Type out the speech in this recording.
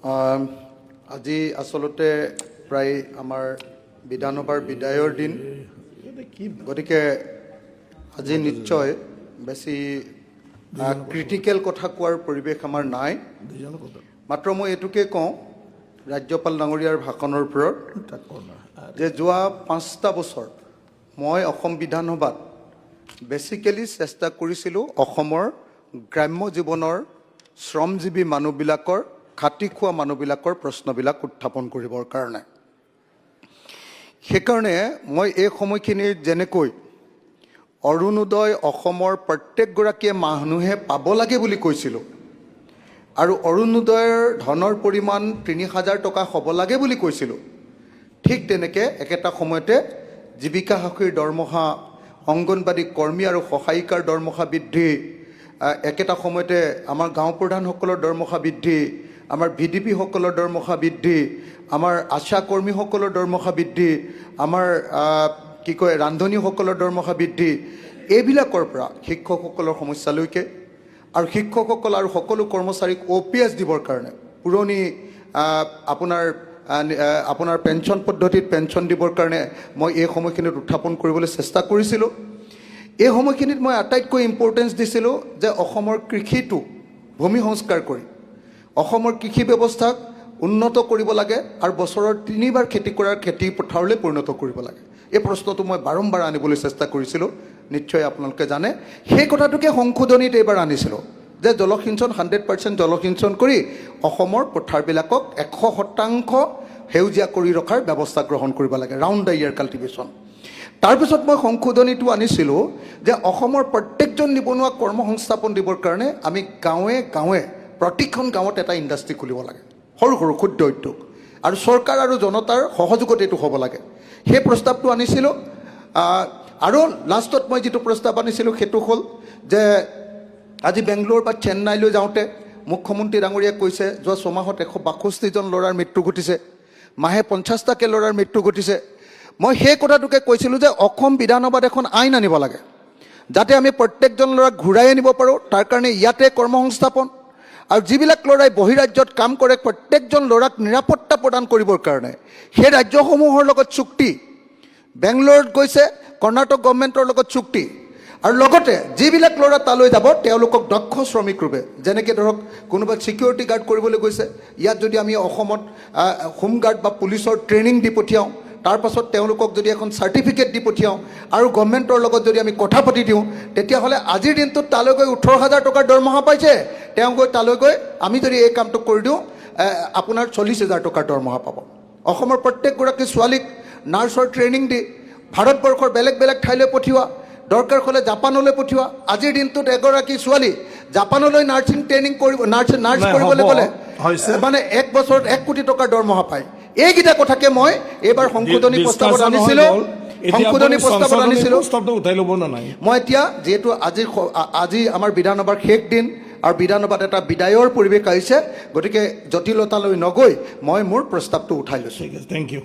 আজি আসলতে প্ৰায় আমাৰ বিধানসভাৰ বিদায়ৰ দিন গতিকে আজি নিশ্চয় বেছি ক্ৰিটিকেল কথা কোৱাৰ পৰিৱেশ আমাৰ নাই মাত্ৰ মই এটুকে কওঁ ৰাজ্যপাল ডাঙৰীয়াৰ ভাষণৰ ওপৰত যে যোৱা 5টা বছৰ মই অসম বিধানসভাত বেসিক্যালি চেষ্টা কৰিছিলোঁ অসমৰ গ্ৰাম্য জীৱনৰ শ্ৰমজীৱী মানুহবিলাকৰ খাটি খোৱা মানুহবিলাকৰ প্ৰশ্নবিলাক উত্থাপন কৰিবৰ কাৰণে সেইকাৰণে মই এই সময়খিনিৰ যেনেকৈ অৰুণোদয় অসমৰ প্ৰত্যেকগৰাকীয়ে মানুহে পাব লাগে বুলি কৈছিলোঁ আৰু অৰুণোদয়ৰ ধনৰ পৰিমাণ 3000 টকা হ'ব লাগে বুলি কৈছিলোঁ ঠিক তেনেকৈ একেটা সময়তে জীৱিকা সখীৰ দৰমহা অংগনবাড়ী কৰ্মী আৰু সহায়িকাৰ দৰমহা বৃদ্ধি একেটা সময়তে আমাৰ গাঁও প্ৰধানসকলৰ দৰমহা বৃদ্ধি আমাৰ ভিডিপি সকলৰ দৰমহা বৃদ্ধি আমাৰ আশা কৰ্মীসকলৰ দৰমহা বৃদ্ধি আমাৰ কি কয় ৰান্ধনীসকলৰ দৰমহা বৃদ্ধি এইবিলাকৰ পৰা শিক্ষকসকলৰ সমস্যালৈকে আৰু শিক্ষকসকল আৰু সকলো কৰ্মচাৰীক OPS দিবৰ কাৰণে পুৰণি আপোনাৰ পেঞ্চন পদ্ধতিত পেঞ্চন দিবৰ কাৰণে মই এই সময়খিনিত উত্থাপন কৰিবলৈ চেষ্টা কৰিছিলোঁ এই সময়খিনিত মই আটাইতকৈ ইম্পৰ্টেঞ্চ দিছিলোঁ যে অসমৰ কৃষিটো ভূমি সংস্কাৰ কৰি অসমৰ কৃষি ব্যৱস্থাক উন্নত কৰিব লাগে আৰু বছৰৰ 3বাৰ খেতি কৰাৰ খেতি পথাৰলৈ পৰিণত কৰিব লাগে এই প্ৰশ্নটো মই বাৰম্বাৰ আনিবলৈ চেষ্টা কৰিছিলোঁ নিশ্চয় আপোনালোকে জানে সেই কথাটোকে সংশোধনীত এইবাৰ আনিছিলোঁ যে জলসিঞ্চন 100% জলসিঞ্চন কৰি অসমৰ পথাৰবিলাকক 100% সেউজীয়া কৰি ৰখাৰ ব্যৱস্থা গ্ৰহণ কৰিব লাগে ৰাউণ্ড দ্য ইয়াৰ কাল্টিভেশ্যন তাৰপিছত মই সংশোধনীটো আনিছিলোঁ যে অসমৰ প্ৰত্যেকজন নিবনুৱা কৰ্মসংস্থাপন দিবৰ কাৰণে আমি গাঁৱে গাঁৱে প্ৰতিখন গাঁৱত এটা ইণ্ডাষ্ট্ৰি খুলিব লাগে সৰু সৰু ক্ষুদ্ৰ উদ্যোগ আৰু চৰকাৰ আৰু জনতাৰ সহযোগত এইটো হ'ব লাগে সেই প্ৰস্তাৱটো আনিছিলোঁ আৰু লাষ্টত মই যিটো প্ৰস্তাৱ আনিছিলোঁ সেইটো হ'ল যে আজি বেংগলোৰ বা চেন্নাইলৈ যাওঁতে মুখ্যমন্ত্ৰী ডাঙৰীয়াই কৈছে যোৱা 6 মাহত 162জন ল'ৰাৰ মৃত্যু ঘটিছে মাহে 50টাকৈ ল'ৰাৰ মৃত্যু ঘটিছে মই সেই কথাটোকে কৈছিলোঁ যে অসম বিধানসভাত এখন আইন আনিব লাগে যাতে আমি প্ৰত্যেকজন ল'ৰাক ঘূৰাই আনিব পাৰোঁ তাৰ কাৰণে ইয়াতে কৰ্মসংস্থাপন আৰু যিবিলাক ল'ৰাই বহিৰাজ্যত কাম কৰে প্ৰত্যেকজন ল'ৰাক নিৰাপত্তা প্ৰদান কৰিবৰ কাৰণে সেই ৰাজ্যসমূহৰ লগত চুক্তি বেংগলোৰত গৈছে কৰ্ণাটক গভৰ্ণমেণ্টৰ লগত চুক্তি আৰু লগতে যিবিলাক ল'ৰা তালৈ যাব তেওঁলোকক দক্ষ শ্ৰমিক ৰূপে যেনেকৈ ধৰক কোনোবা ছিকিউৰিটি গাৰ্ড কৰিবলৈ গৈছে ইয়াত যদি আমি অসমত হোম গাৰ্ড বা পুলিচৰ ট্ৰেইনিং দি পঠিয়াওঁ তাৰপাছত তেওঁলোকক যদি এখন চাৰ্টিফিকেট দি পঠিয়াওঁ আৰু গভৰ্ণমেণ্টৰ লগত যদি আমি কথা পাতি দিওঁ তেতিয়াহ'লে আজিৰ দিনটোত তালৈ গৈ 18000 টকাৰ দৰমহা পাইছে তেওঁ গৈ তালৈ গৈ আমি যদি এই কামটো কৰি দিওঁ আপোনাৰ 40000 টকাৰ দৰমহা পাব অসমৰ প্ৰত্যেকগৰাকী ছোৱালীক নাৰ্ছৰ ট্ৰেইনিং দি ভাৰতবৰ্ষৰ বেলেগ বেলেগ ঠাইলৈ পঠিওৱা দৰকাৰ হ'লে জাপানলৈ পঠিওৱা আজিৰ দিনটোত এগৰাকী ছোৱালী জাপানলৈ নাৰ্ছিং ট্ৰেইনিং কৰিব নাৰ্ছ কৰিবলৈ গ'লে মানে 1 বছৰত 1 কোটি টকাৰ দৰমহা পায় এইকেইটা কথাকে মই এইবাৰ সংশোধনী প্ৰস্তাৱত আনিছিলোঁ মই এতিয়া যিহেতু আজি আমাৰ বিধানসভাৰ শেষ দিন আৰু বিধানসভাত এটা বিদায়ৰ পৰিৱেশ আহিছে গতিকে জটিলতালৈ নগৈ মই মোৰ প্ৰস্তাৱটো উঠাই লৈছোঁ থেংক ইউ